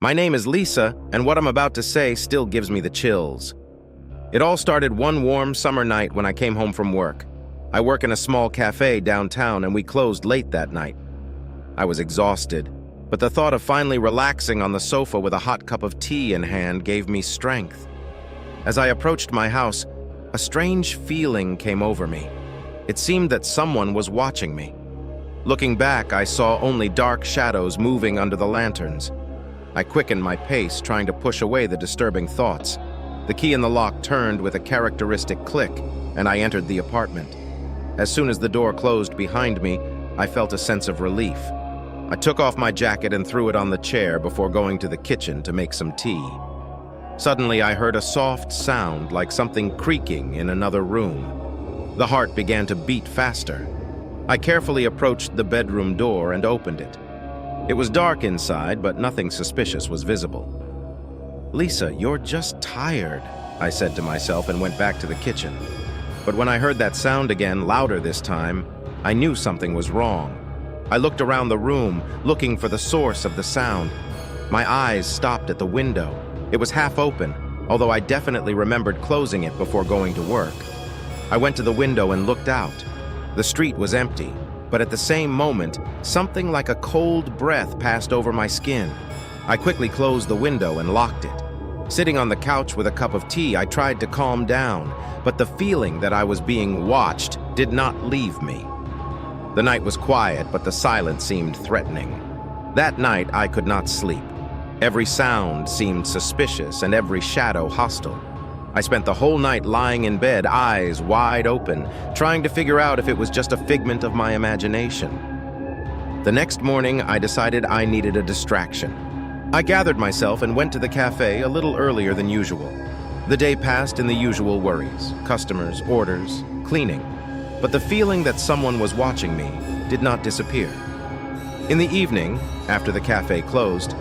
My name is Lisa, and what I'm about to say still gives me the chills. It all started one warm summer night when I came home from work. I work in a small cafe downtown, and we closed late that night. I was exhausted, but the thought of finally relaxing on the sofa with a hot cup of tea in hand gave me strength. As I approached my house, a strange feeling came over me. It seemed that someone was watching me. Looking back, I saw only dark shadows moving under the lanterns. I quickened my pace, trying to push away the disturbing thoughts. The key in the lock turned with a characteristic click, and I entered the apartment. As soon as the door closed behind me, I felt a sense of relief. I took off my jacket and threw it on the chair before going to the kitchen to make some tea. Suddenly, I heard a soft sound like something creaking in another room. The heart began to beat faster. I carefully approached the bedroom door and opened it. It was dark inside, but nothing suspicious was visible. "Lisa, you're just tired," I said to myself and went back to the kitchen. But when I heard that sound again, louder this time, I knew something was wrong. I looked around the room, looking for the source of the sound. My eyes stopped at the window. It was half open, although I definitely remembered closing it before going to work. I went to the window and looked out. The street was empty, but at the same moment, something like a cold breath passed over my skin. I quickly closed the window and locked it. Sitting on the couch with a cup of tea, I tried to calm down, but the feeling that I was being watched did not leave me. The night was quiet, but the silence seemed threatening. That night, I could not sleep. Every sound seemed suspicious and every shadow hostile. I spent the whole night lying in bed, eyes wide open, trying to figure out if it was just a figment of my imagination. The next morning, I decided I needed a distraction. I gathered myself and went to the cafe a little earlier than usual. The day passed in the usual worries: customers, orders, cleaning. But the feeling that someone was watching me did not disappear. In the evening, after the cafe closed,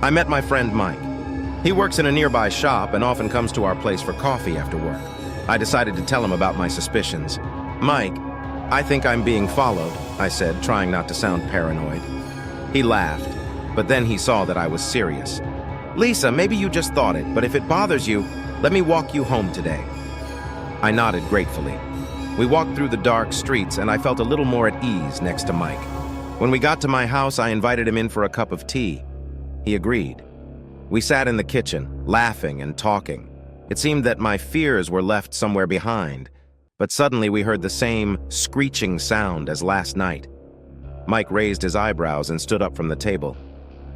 I met my friend Mike. He works in a nearby shop and often comes to our place for coffee after work. I decided to tell him about my suspicions. "Mike, I think I'm being followed," I said, trying not to sound paranoid. He laughed, but then he saw that I was serious. "Lisa, maybe you just thought it, but if it bothers you, let me walk you home today." I nodded gratefully. We walked through the dark streets, and I felt a little more at ease next to Mike. When we got to my house, I invited him in for a cup of tea. He agreed. We sat in the kitchen, laughing and talking. It seemed that my fears were left somewhere behind, but suddenly we heard the same screeching sound as last night. Mike raised his eyebrows and stood up from the table.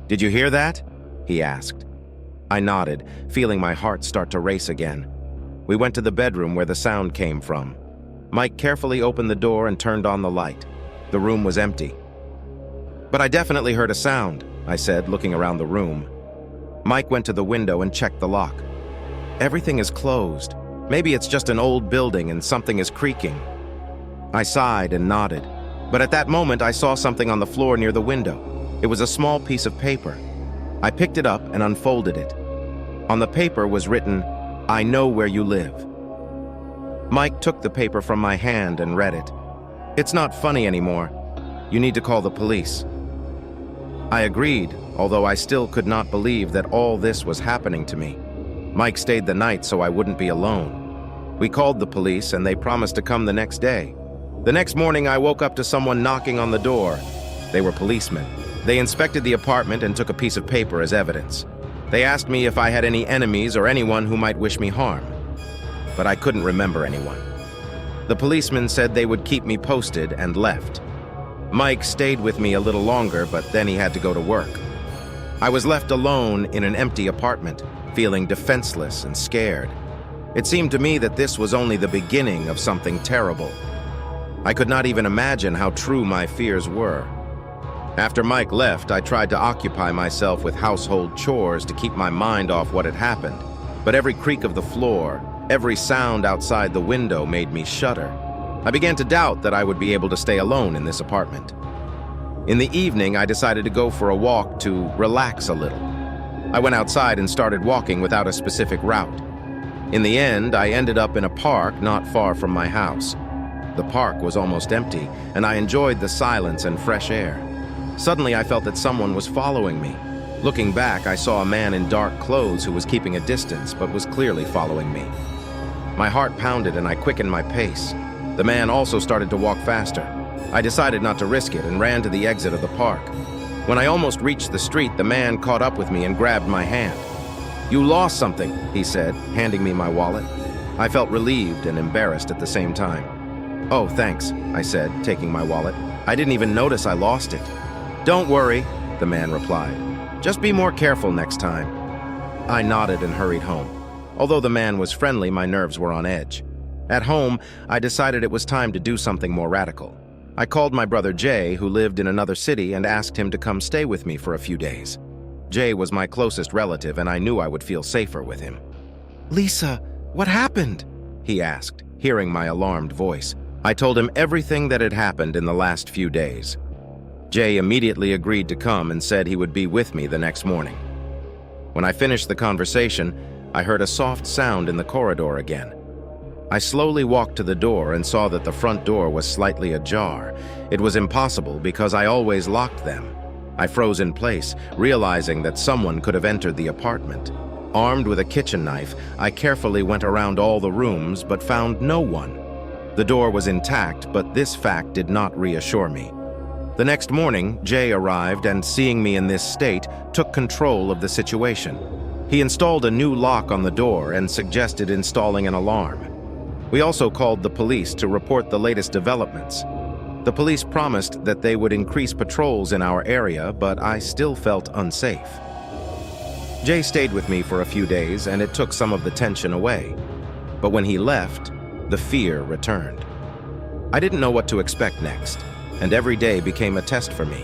"Did you hear that?" he asked. I nodded, feeling my heart start to race again. We went to the bedroom where the sound came from. Mike carefully opened the door and turned on the light. The room was empty. "But I definitely heard a sound," I said, looking around the room. Mike went to the window and checked the lock. "Everything is closed. Maybe it's just an old building and something is creaking." I sighed and nodded, but at that moment I saw something on the floor near the window. It was a small piece of paper. I picked it up and unfolded it. On the paper was written, "I know where you live." Mike took the paper from my hand and read it. "It's not funny anymore. You need to call the police." I agreed, although I still could not believe that all this was happening to me. Mike stayed the night so I wouldn't be alone. We called the police and they promised to come the next day. The next morning I woke up to someone knocking on the door. They were policemen. They inspected the apartment and took a piece of paper as evidence. They asked me if I had any enemies or anyone who might wish me harm. But I couldn't remember anyone. The policemen said they would keep me posted and left. Mike stayed with me a little longer, but then he had to go to work. I was left alone in an empty apartment, feeling defenseless and scared. It seemed to me that this was only the beginning of something terrible. I could not even imagine how true my fears were. After Mike left, I tried to occupy myself with household chores to keep my mind off what had happened. But every creak of the floor, every sound outside the window made me shudder. I began to doubt that I would be able to stay alone in this apartment. In the evening, I decided to go for a walk to relax a little. I went outside and started walking without a specific route. In the end, I ended up in a park not far from my house. The park was almost empty, and I enjoyed the silence and fresh air. Suddenly, I felt that someone was following me. Looking back, I saw a man in dark clothes who was keeping a distance but was clearly following me. My heart pounded and I quickened my pace. The man also started to walk faster. I decided not to risk it and ran to the exit of the park. When I almost reached the street, the man caught up with me and grabbed my hand. "You lost something," he said, handing me my wallet. I felt relieved and embarrassed at the same time. "Oh, thanks," I said, taking my wallet. "I didn't even notice I lost it." "Don't worry," the man replied. "Just be more careful next time." I nodded and hurried home. Although the man was friendly, my nerves were on edge. At home, I decided it was time to do something more radical. I called my brother Jay, who lived in another city, and asked him to come stay with me for a few days. Jay was my closest relative, and I knew I would feel safer with him. "Lisa, what happened?" he asked, hearing my alarmed voice. I told him everything that had happened in the last few days. Jay immediately agreed to come and said he would be with me the next morning. When I finished the conversation, I heard a soft sound in the corridor again. I slowly walked to the door and saw that the front door was slightly ajar. It was impossible because I always locked them. I froze in place, realizing that someone could have entered the apartment. Armed with a kitchen knife, I carefully went around all the rooms but found no one. The door was intact, but this fact did not reassure me. The next morning, Jay arrived and, seeing me in this state, took control of the situation. He installed a new lock on the door and suggested installing an alarm. We also called the police to report the latest developments. The police promised that they would increase patrols in our area, but I still felt unsafe. Jay stayed with me for a few days, and it took some of the tension away. But when he left, the fear returned. I didn't know what to expect next, and every day became a test for me.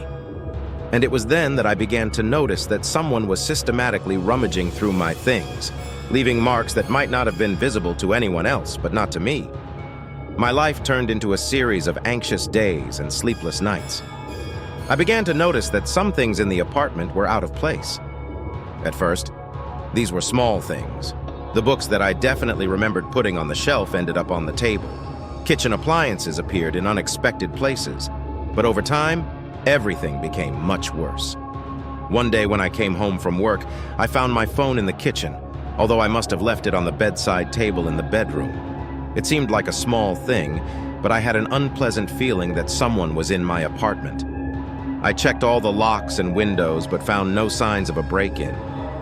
And it was then that I began to notice that someone was systematically rummaging through my things, leaving marks that might not have been visible to anyone else, but not to me. My life turned into a series of anxious days and sleepless nights. I began to notice that some things in the apartment were out of place. At first, these were small things. The books that I definitely remembered putting on the shelf ended up on the table. Kitchen appliances appeared in unexpected places. But over time, everything became much worse. One day when I came home from work, I found my phone in the kitchen, although I must have left it on the bedside table in the bedroom. It seemed like a small thing, but I had an unpleasant feeling that someone was in my apartment. I checked all the locks and windows, but found no signs of a break-in.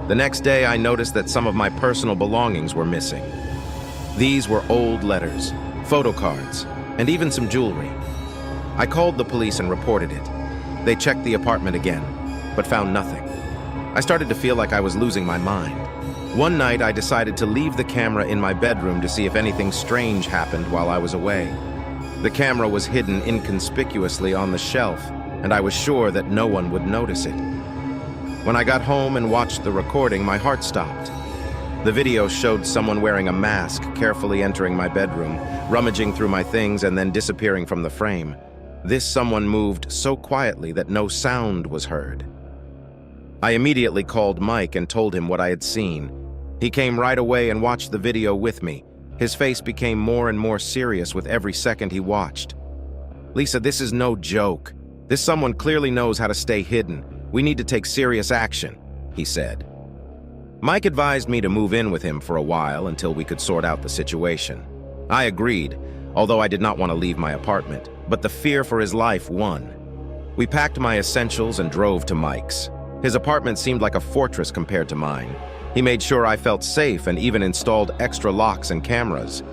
The next day, I noticed that some of my personal belongings were missing. These were old letters, photo cards, and even some jewelry. I called the police and reported it. They checked the apartment again, but found nothing. I started to feel like I was losing my mind. One night, I decided to leave the camera in my bedroom to see if anything strange happened while I was away. The camera was hidden inconspicuously on the shelf, and I was sure that no one would notice it. When I got home and watched the recording, my heart stopped. The video showed someone wearing a mask carefully entering my bedroom, rummaging through my things and then disappearing from the frame. This someone moved so quietly that no sound was heard. I immediately called Mike and told him what I had seen. He came right away and watched the video with me. His face became more and more serious with every second he watched. "Lisa, this is no joke. This someone clearly knows how to stay hidden. We need to take serious action," he said. Mike advised me to move in with him for a while until we could sort out the situation. I agreed, although I did not want to leave my apartment, but the fear for his life won. We packed my essentials and drove to Mike's. His apartment seemed like a fortress compared to mine. He made sure I felt safe and even installed extra locks and cameras.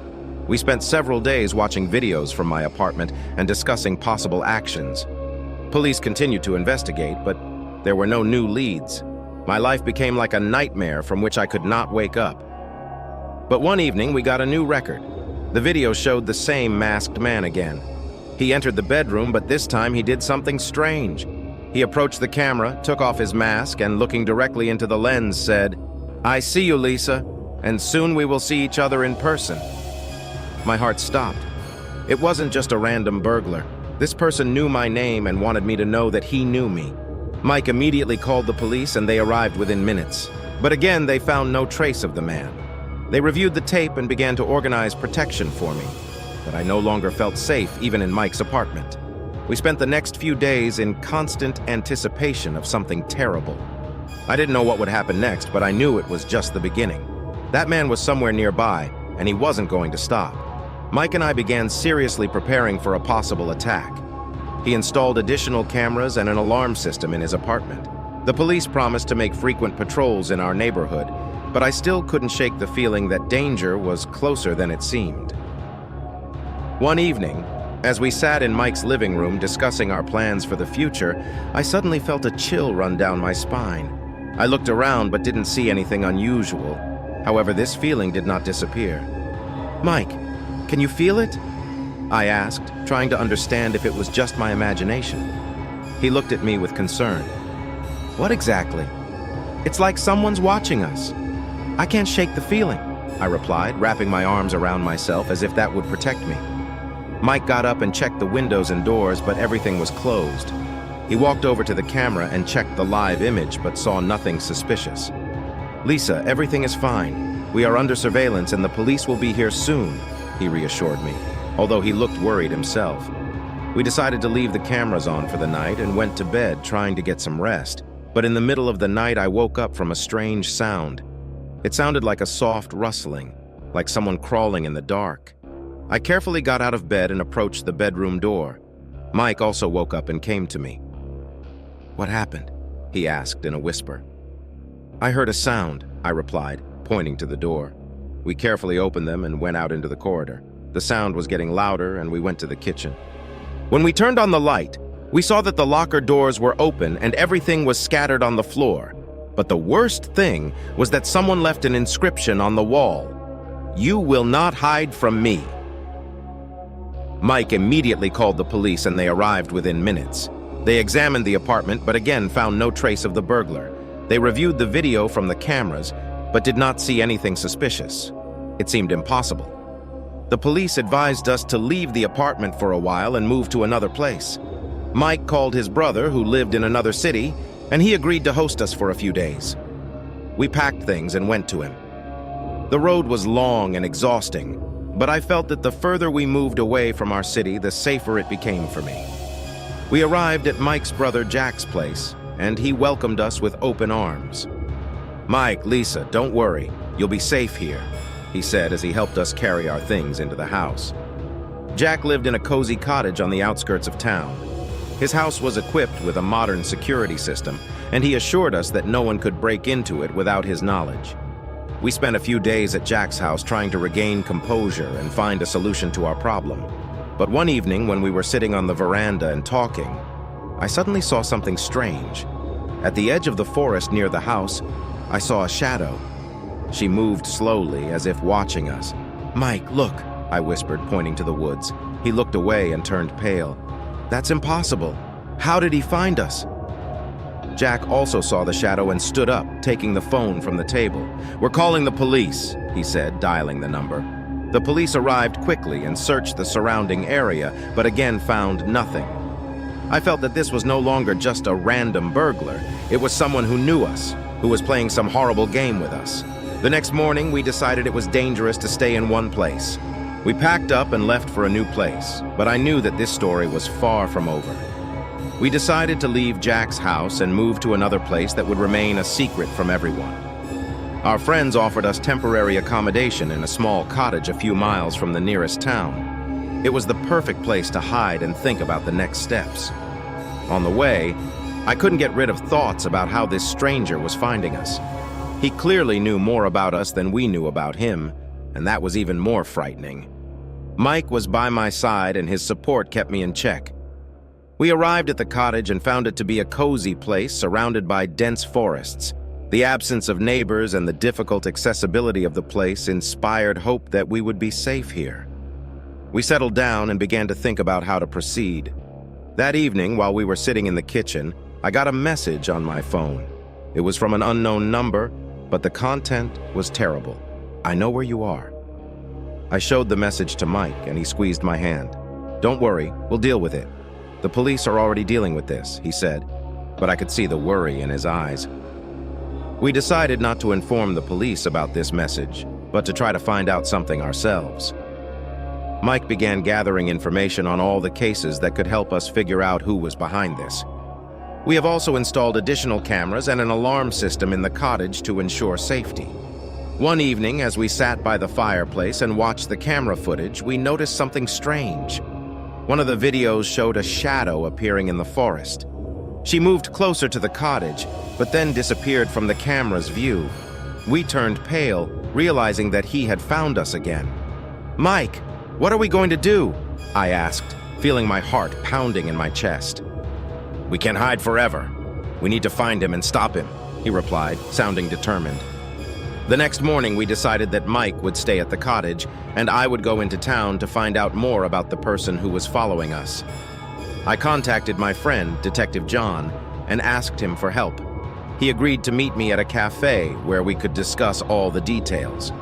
We spent several days watching videos from my apartment and discussing possible actions. Police continued to investigate, but there were no new leads. My life became like a nightmare from which I could not wake up. But one evening, we got a new record. The video showed the same masked man again. He entered the bedroom, but this time he did something strange. He approached the camera, took off his mask, and looking directly into the lens said, "I see you, Lisa, and soon we will see each other in person." My heart stopped. It wasn't just a random burglar. This person knew my name and wanted me to know that he knew me. Mike immediately called the police and they arrived within minutes. But again, they found no trace of the man. They reviewed the tape and began to organize protection for me. But I no longer felt safe even in Mike's apartment. We spent the next few days in constant anticipation of something terrible. I didn't know what would happen next, but I knew it was just the beginning. That man was somewhere nearby, and he wasn't going to stop. Mike and I began seriously preparing for a possible attack. He installed additional cameras and an alarm system in his apartment. The police promised to make frequent patrols in our neighborhood, but I still couldn't shake the feeling that danger was closer than it seemed. One evening, as we sat in Mike's living room discussing our plans for the future, I suddenly felt a chill run down my spine. I looked around but didn't see anything unusual. However, this feeling did not disappear. "Mike, can you feel it?" I asked, trying to understand if it was just my imagination. He looked at me with concern. "What exactly?" "It's like someone's watching us." "I can't shake the feeling," I replied, wrapping my arms around myself as if that would protect me. Mike got up and checked the windows and doors, but everything was closed. He walked over to the camera and checked the live image, but saw nothing suspicious. "Lisa, everything is fine. We are under surveillance and the police will be here soon," he reassured me, although he looked worried himself. We decided to leave the cameras on for the night and went to bed trying to get some rest. But in the middle of the night, I woke up from a strange sound. It sounded like a soft rustling, like someone crawling in the dark. I carefully got out of bed and approached the bedroom door. Mike also woke up and came to me. "What happened?" he asked in a whisper. "I heard a sound," I replied, pointing to the door. We carefully opened them and went out into the corridor. The sound was getting louder and we went to the kitchen. When we turned on the light, we saw that the locker doors were open and everything was scattered on the floor. But the worst thing was that someone left an inscription on the wall. "You will not hide from me." Mike immediately called the police and they arrived within minutes. They examined the apartment but again found no trace of the burglar. They reviewed the video from the cameras but did not see anything suspicious. It seemed impossible. The police advised us to leave the apartment for a while and move to another place. Mike called his brother, who lived in another city, and he agreed to host us for a few days. We packed things and went to him. The road was long and exhausting, but I felt that the further we moved away from our city, the safer it became for me. We arrived at Mike's brother Jack's place, and he welcomed us with open arms. "Mike, Lisa, don't worry. You'll be safe here," he said as he helped us carry our things into the house. Jack lived in a cozy cottage on the outskirts of town. His house was equipped with a modern security system, and he assured us that no one could break into it without his knowledge. We spent a few days at Jack's house trying to regain composure and find a solution to our problem. But one evening, when we were sitting on the veranda and talking, I suddenly saw something strange. At the edge of the forest near the house, I saw a shadow. She moved slowly, as if watching us. "Mike, look," I whispered, pointing to the woods. He looked away and turned pale. "That's impossible. How did he find us?" Jack also saw the shadow and stood up, taking the phone from the table. "We're calling the police," he said, dialing the number. The police arrived quickly and searched the surrounding area, but again found nothing. I felt that this was no longer just a random burglar. It was someone who knew us, who was playing some horrible game with us. The next morning, we decided it was dangerous to stay in one place. We packed up and left for a new place, but I knew that this story was far from over. We decided to leave Jack's house and move to another place that would remain a secret from everyone. Our friends offered us temporary accommodation in a small cottage a few miles from the nearest town. It was the perfect place to hide and think about the next steps. On the way, I couldn't get rid of thoughts about how this stranger was finding us. He clearly knew more about us than we knew about him, and that was even more frightening. Mike was by my side and his support kept me in check. We arrived at the cottage and found it to be a cozy place surrounded by dense forests. The absence of neighbors and the difficult accessibility of the place inspired hope that we would be safe here. We settled down and began to think about how to proceed. That evening, while we were sitting in the kitchen, I got a message on my phone. It was from an unknown number, but the content was terrible. "I know where you are." I showed the message to Mike, and he squeezed my hand. "Don't worry, we'll deal with it. The police are already dealing with this," he said, but I could see the worry in his eyes. We decided not to inform the police about this message, but to try to find out something ourselves. Mike began gathering information on all the cases that could help us figure out who was behind this. We have also installed additional cameras and an alarm system in the cottage to ensure safety. One evening, as we sat by the fireplace and watched the camera footage, we noticed something strange. One of the videos showed a shadow appearing in the forest. She moved closer to the cottage, but then disappeared from the camera's view. We turned pale, realizing that he had found us again. "Mike, what are we going to do?" I asked, feeling my heart pounding in my chest. "We can't hide forever. We need to find him and stop him," he replied, sounding determined. The next morning, we decided that Mike would stay at the cottage, and I would go into town to find out more about the person who was following us. I contacted my friend, Detective John, and asked him for help. He agreed to meet me at a cafe where we could discuss all the details.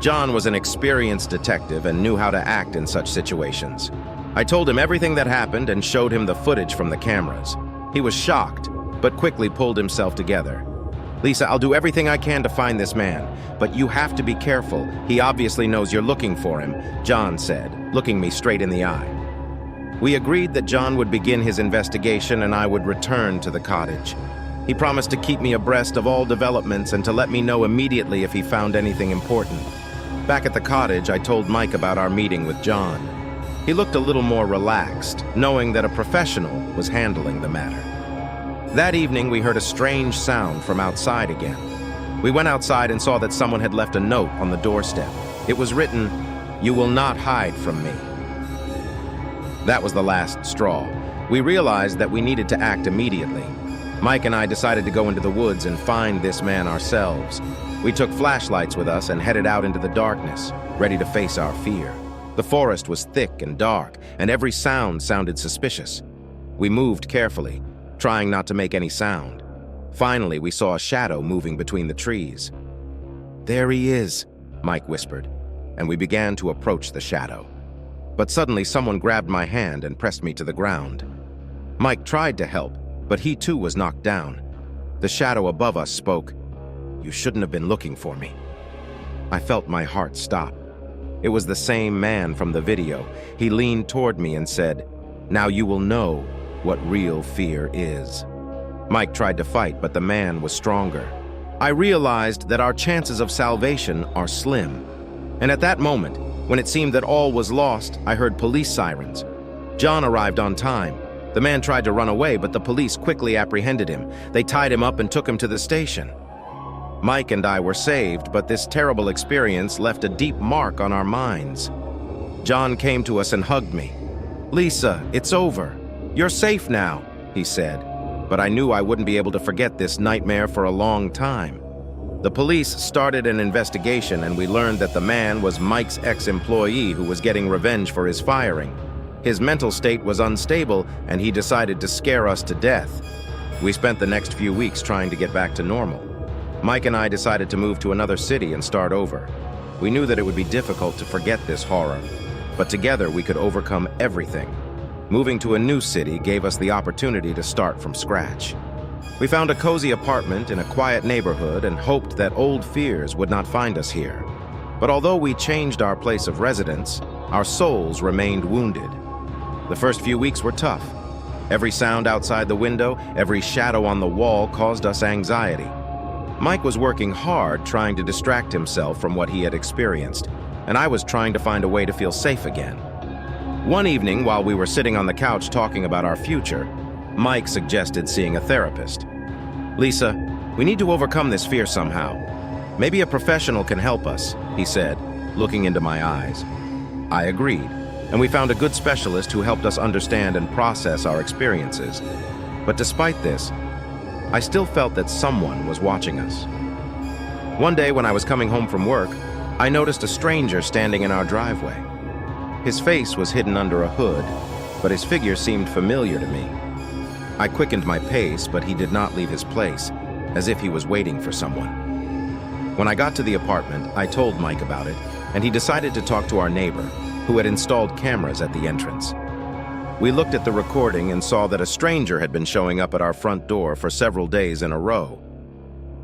John was an experienced detective and knew how to act in such situations. I told him everything that happened and showed him the footage from the cameras. He was shocked, but quickly pulled himself together. "Lisa, I'll do everything I can to find this man, but you have to be careful. He obviously knows you're looking for him," John said, looking me straight in the eye. We agreed that John would begin his investigation and I would return to the cottage. He promised to keep me abreast of all developments and to let me know immediately if he found anything important. Back at the cottage, I told Mike about our meeting with John. He looked a little more relaxed, knowing that a professional was handling the matter. That evening, we heard a strange sound from outside again. We went outside and saw that someone had left a note on the doorstep. It was written, "You will not hide from me." That was the last straw. We realized that we needed to act immediately. Mike and I decided to go into the woods and find this man ourselves. We took flashlights with us and headed out into the darkness, ready to face our fear. The forest was thick and dark, and every sound sounded suspicious. We moved carefully, trying not to make any sound. Finally, we saw a shadow moving between the trees. "There he is," Mike whispered, and we began to approach the shadow. But suddenly someone grabbed my hand and pressed me to the ground. Mike tried to help, but he too was knocked down. The shadow above us spoke, "You shouldn't have been looking for me." I felt my heart stop. It was the same man from the video. He leaned toward me and said, "Now you will know what real fear is." Mike tried to fight, but the man was stronger. I realized that our chances of salvation are slim. And at that moment, when it seemed that all was lost, I heard police sirens. John arrived on time. The man tried to run away, but the police quickly apprehended him. They tied him up and took him to the station. Mike and I were saved, but this terrible experience left a deep mark on our minds. John came to us and hugged me. "Lisa, it's over. You're safe now," he said. But I knew I wouldn't be able to forget this nightmare for a long time. The police started an investigation, and we learned that the man was Mike's ex-employee who was getting revenge for his firing. His mental state was unstable, and he decided to scare us to death. We spent the next few weeks trying to get back to normal. Mike and I decided to move to another city and start over. We knew that it would be difficult to forget this horror, but together we could overcome everything. Moving to a new city gave us the opportunity to start from scratch. We found a cozy apartment in a quiet neighborhood and hoped that old fears would not find us here. But although we changed our place of residence, our souls remained wounded. The first few weeks were tough. Every sound outside the window, every shadow on the wall caused us anxiety. Mike was working hard trying to distract himself from what he had experienced, and I was trying to find a way to feel safe again. One evening, while we were sitting on the couch talking about our future, Mike suggested seeing a therapist. "Lisa, we need to overcome this fear somehow. Maybe a professional can help us," he said, looking into my eyes. I agreed, and we found a good specialist who helped us understand and process our experiences. But despite this, I still felt that someone was watching us. One day when I was coming home from work, I noticed a stranger standing in our driveway. His face was hidden under a hood, but his figure seemed familiar to me. I quickened my pace, but he did not leave his place, as if he was waiting for someone. When I got to the apartment, I told Mike about it, and he decided to talk to our neighbor, who had installed cameras at the entrance. We looked at the recording and saw that a stranger had been showing up at our front door for several days in a row.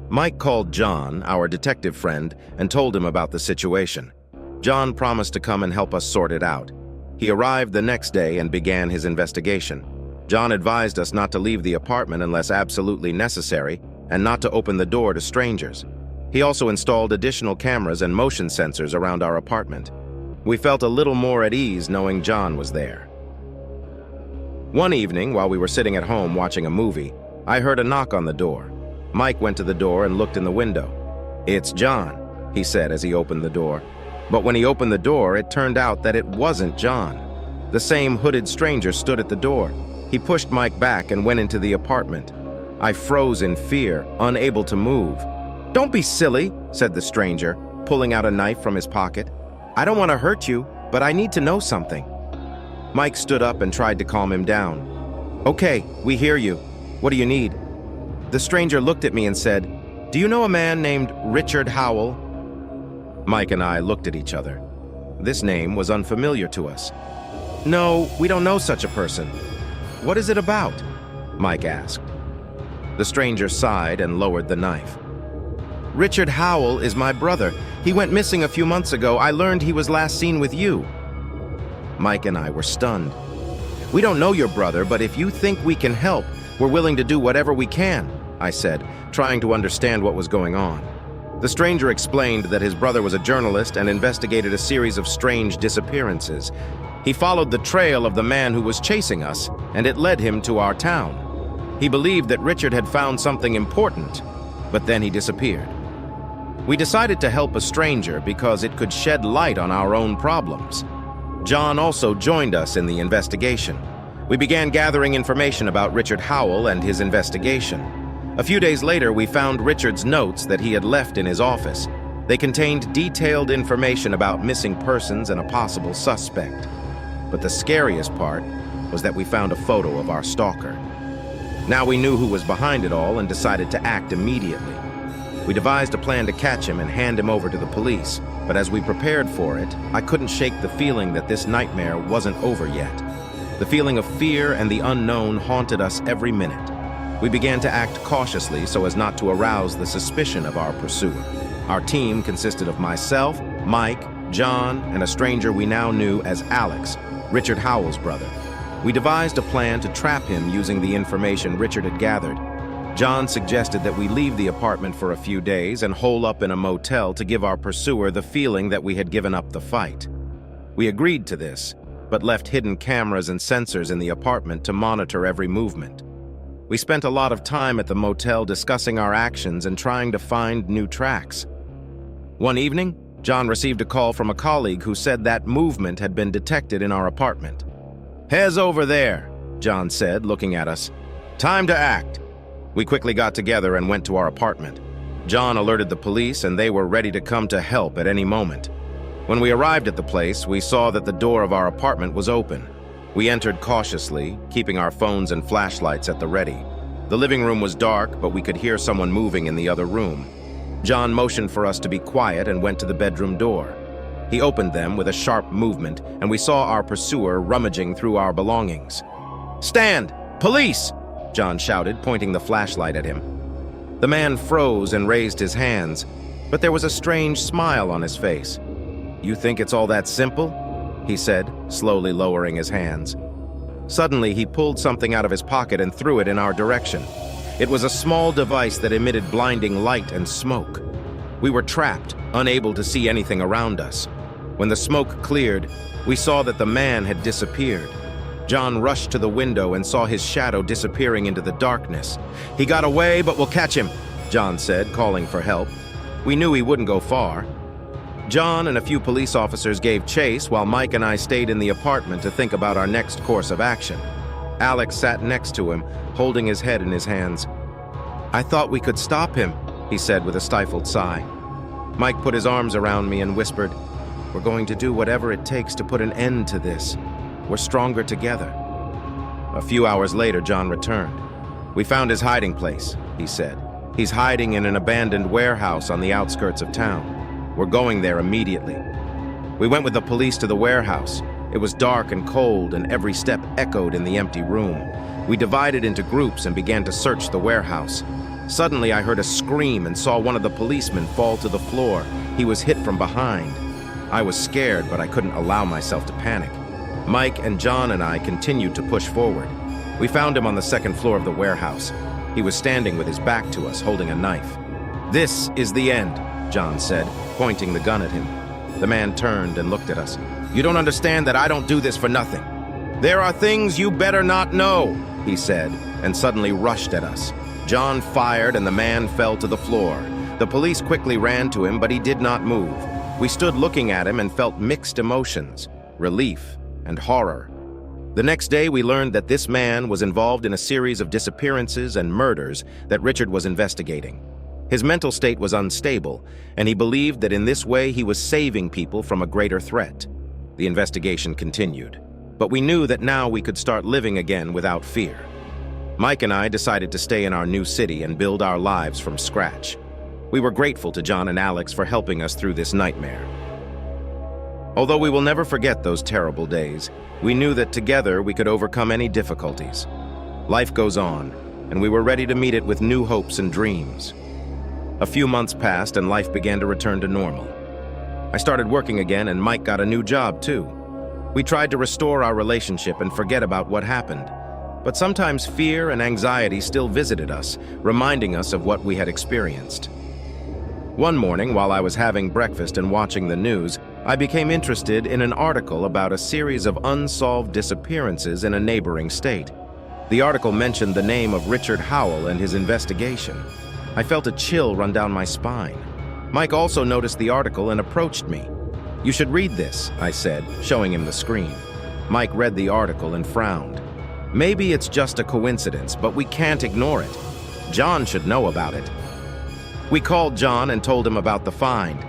Mike called John, our detective friend, and told him about the situation. John promised to come and help us sort it out. He arrived the next day and began his investigation. John advised us not to leave the apartment unless absolutely necessary and not to open the door to strangers. He also installed additional cameras and motion sensors around our apartment. We felt a little more at ease knowing John was there. One evening, while we were sitting at home watching a movie, I heard a knock on the door. Mike went to the door and looked in the window. "It's John," he said as he opened the door. But when he opened the door, it turned out that it wasn't John. The same hooded stranger stood at the door. He pushed Mike back and went into the apartment. I froze in fear, unable to move. "Don't be silly," said the stranger, pulling out a knife from his pocket. "I don't want to hurt you, but I need to know something." Mike stood up and tried to calm him down. "Okay, we hear you. What do you need?" The stranger looked at me and said, "Do you know a man named Richard Howell?" Mike and I looked at each other. This name was unfamiliar to us. "No, we don't know such a person." "What is it about?" Mike asked. The stranger sighed and lowered the knife. "Richard Howell is my brother. He went missing a few months ago. I learned he was last seen with you." Mike and I were stunned. "We don't know your brother, but if you think we can help, we're willing to do whatever we can," I said, trying to understand what was going on. The stranger explained that his brother was a journalist and investigated a series of strange disappearances. He followed the trail of the man who was chasing us, and it led him to our town. He believed that Richard had found something important, but then he disappeared. We decided to help a stranger because it could shed light on our own problems. John also joined us in the investigation. We began gathering information about Richard Howell and his investigation. A few days later, we found Richard's notes that he had left in his office. They contained detailed information about missing persons and a possible suspect. But the scariest part was that we found a photo of our stalker. Now we knew who was behind it all and decided to act immediately. We devised a plan to catch him and hand him over to the police, but as we prepared for it, I couldn't shake the feeling that this nightmare wasn't over yet. The feeling of fear and the unknown haunted us every minute. We began to act cautiously so as not to arouse the suspicion of our pursuer. Our team consisted of myself, Mike, John, and a stranger we now knew as Alex, Richard Howell's brother. We devised a plan to trap him using the information Richard had gathered. John suggested that we leave the apartment for a few days and hole up in a motel to give our pursuer the feeling that we had given up the fight. We agreed to this, but left hidden cameras and sensors in the apartment to monitor every movement. We spent a lot of time at the motel discussing our actions and trying to find new tracks. One evening, John received a call from a colleague who said that movement had been detected in our apartment. "Heads over there," John said, looking at us. "Time to act." We quickly got together and went to our apartment. John alerted the police and they were ready to come to help at any moment. When we arrived at the place, we saw that the door of our apartment was open. We entered cautiously, keeping our phones and flashlights at the ready. The living room was dark, but we could hear someone moving in the other room. John motioned for us to be quiet and went to the bedroom door. He opened them with a sharp movement, and we saw our pursuer rummaging through our belongings. "Stand! Police!" John shouted, pointing the flashlight at him. The man froze and raised his hands, but there was a strange smile on his face. "You think it's all that simple?" he said, slowly lowering his hands. Suddenly, he pulled something out of his pocket and threw it in our direction. It was a small device that emitted blinding light and smoke. We were trapped, unable to see anything around us. When the smoke cleared, we saw that the man had disappeared. John rushed to the window and saw his shadow disappearing into the darkness. "He got away, but we'll catch him," John said, calling for help. We knew he wouldn't go far. John and a few police officers gave chase while Mike and I stayed in the apartment to think about our next course of action. Alex sat next to him, holding his head in his hands. "I thought we could stop him," he said with a stifled sigh. Mike put his arms around me and whispered, "We're going to do whatever it takes to put an end to this. We're stronger together." A few hours later, John returned. "We found his hiding place," he said. "He's hiding in an abandoned warehouse on the outskirts of town. We're going there immediately." We went with the police to the warehouse. It was dark and cold, and every step echoed in the empty room. We divided into groups and began to search the warehouse. Suddenly, I heard a scream and saw one of the policemen fall to the floor. He was hit from behind. I was scared, but I couldn't allow myself to panic. Mike and John and I continued to push forward. We found him on the second floor of the warehouse. He was standing with his back to us, holding a knife. "This is the end," John said, pointing the gun at him. The man turned and looked at us. "You don't understand that I don't do this for nothing. There are things you better not know," he said, and suddenly rushed at us. John fired and the man fell to the floor. The police quickly ran to him, but he did not move. We stood looking at him and felt mixed emotions, relief and horror. The next day, we learned that this man was involved in a series of disappearances and murders that Richard was investigating. His mental state was unstable, and he believed that in this way he was saving people from a greater threat. The investigation continued, but we knew that now we could start living again without fear. Mike and I decided to stay in our new city and build our lives from scratch. We were grateful to John and Alex for helping us through this nightmare. Although we will never forget those terrible days, we knew that together we could overcome any difficulties. Life goes on, and we were ready to meet it with new hopes and dreams. A few months passed and life began to return to normal. I started working again and Mike got a new job too. We tried to restore our relationship and forget about what happened. But sometimes fear and anxiety still visited us, reminding us of what we had experienced. One morning, while I was having breakfast and watching the news, I became interested in an article about a series of unsolved disappearances in a neighboring state. The article mentioned the name of Richard Howell and his investigation. I felt a chill run down my spine. Mike also noticed the article and approached me. "You should read this," I said, showing him the screen. Mike read the article and frowned. "Maybe it's just a coincidence, but we can't ignore it. John should know about it." We called John and told him about the find.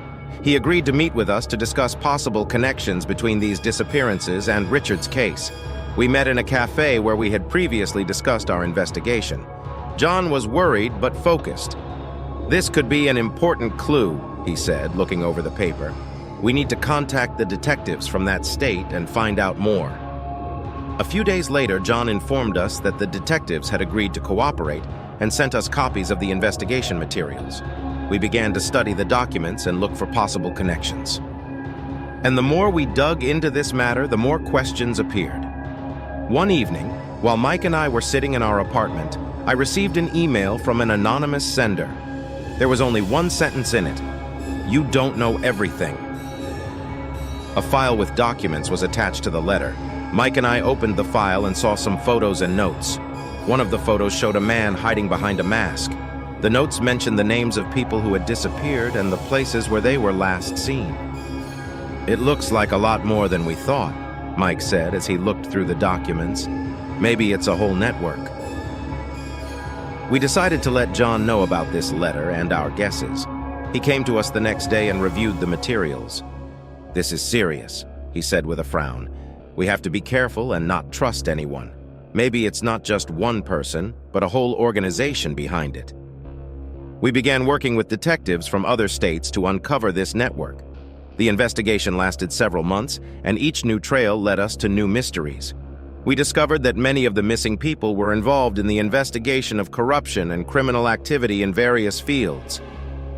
He agreed to meet with us to discuss possible connections between these disappearances and Richard's case. We met in a cafe where we had previously discussed our investigation. John was worried but focused. "This could be an important clue," he said, looking over the paper. "We need to contact the detectives from that state and find out more." A few days later, John informed us that the detectives had agreed to cooperate and sent us copies of the investigation materials. We began to study the documents and look for possible connections. And the more we dug into this matter, the more questions appeared. One evening, while Mike and I were sitting in our apartment, I received an email from an anonymous sender. There was only one sentence in it: "You don't know everything." A file with documents was attached to the letter. Mike and I opened the file and saw some photos and notes. One of the photos showed a man hiding behind a mask. The notes mentioned the names of people who had disappeared and the places where they were last seen. "It looks like a lot more than we thought," Mike said as he looked through the documents. "Maybe it's a whole network." We decided to let John know about this letter and our guesses. He came to us the next day and reviewed the materials. "This is serious," he said with a frown. "We have to be careful and not trust anyone. Maybe it's not just one person, but a whole organization behind it." We began working with detectives from other states to uncover this network. The investigation lasted several months, and each new trail led us to new mysteries. We discovered that many of the missing people were involved in the investigation of corruption and criminal activity in various fields.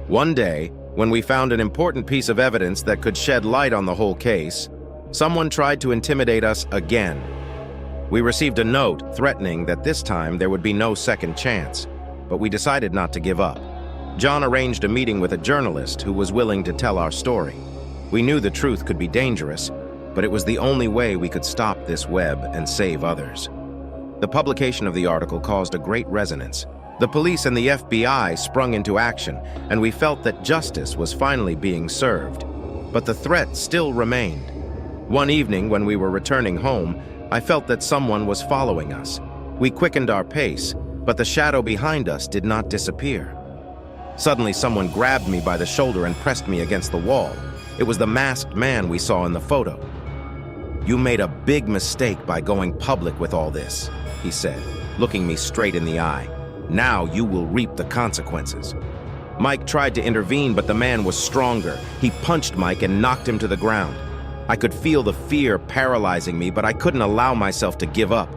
One day, when we found an important piece of evidence that could shed light on the whole case, someone tried to intimidate us again. We received a note threatening that this time there would be no second chance, but we decided not to give up. John arranged a meeting with a journalist who was willing to tell our story. We knew the truth could be dangerous, but it was the only way we could stop this web and save others. The publication of the article caused a great resonance. The police and the FBI sprung into action, and we felt that justice was finally being served. But the threat still remained. One evening, when we were returning home, I felt that someone was following us. We quickened our pace, but the shadow behind us did not disappear. Suddenly, someone grabbed me by the shoulder and pressed me against the wall. It was the masked man we saw in the photo. "You made a big mistake by going public with all this," he said, looking me straight in the eye. "Now you will reap the consequences." Mike tried to intervene, but the man was stronger. He punched Mike and knocked him to the ground. I could feel the fear paralyzing me, but I couldn't allow myself to give up.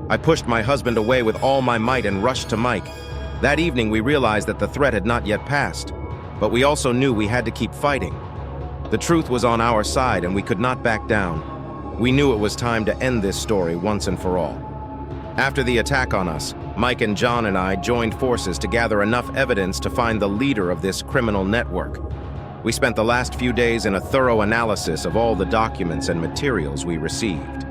I pushed my husband away with all my might and rushed to Mike. That evening, we realized that the threat had not yet passed, but we also knew we had to keep fighting. The truth was on our side, and we could not back down. We knew it was time to end this story once and for all. After the attack on us, Mike and John and I joined forces to gather enough evidence to find the leader of this criminal network. We spent the last few days in a thorough analysis of all the documents and materials we received.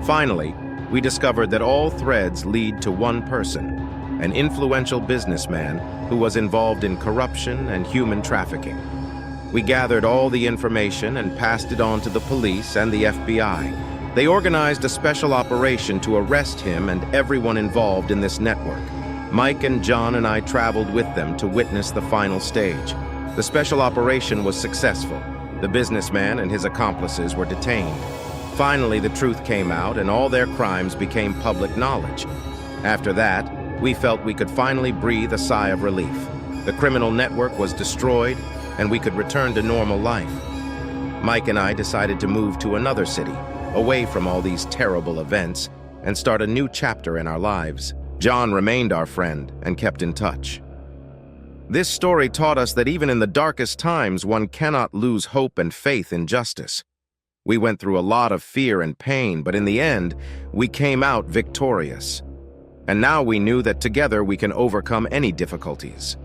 Finally, we discovered that all threads lead to one person, an influential businessman who was involved in corruption and human trafficking. We gathered all the information and passed it on to the police and the FBI. They organized a special operation to arrest him and everyone involved in this network. Mike and John and I traveled with them to witness the final stage. The special operation was successful. The businessman and his accomplices were detained. Finally, the truth came out and all their crimes became public knowledge. After that, we felt we could finally breathe a sigh of relief. The criminal network was destroyed and we could return to normal life. Mike and I decided to move to another city, away from all these terrible events, and start a new chapter in our lives. John remained our friend and kept in touch. This story taught us that even in the darkest times, one cannot lose hope and faith in justice. We went through a lot of fear and pain, but in the end, we came out victorious. And now we knew that together we can overcome any difficulties.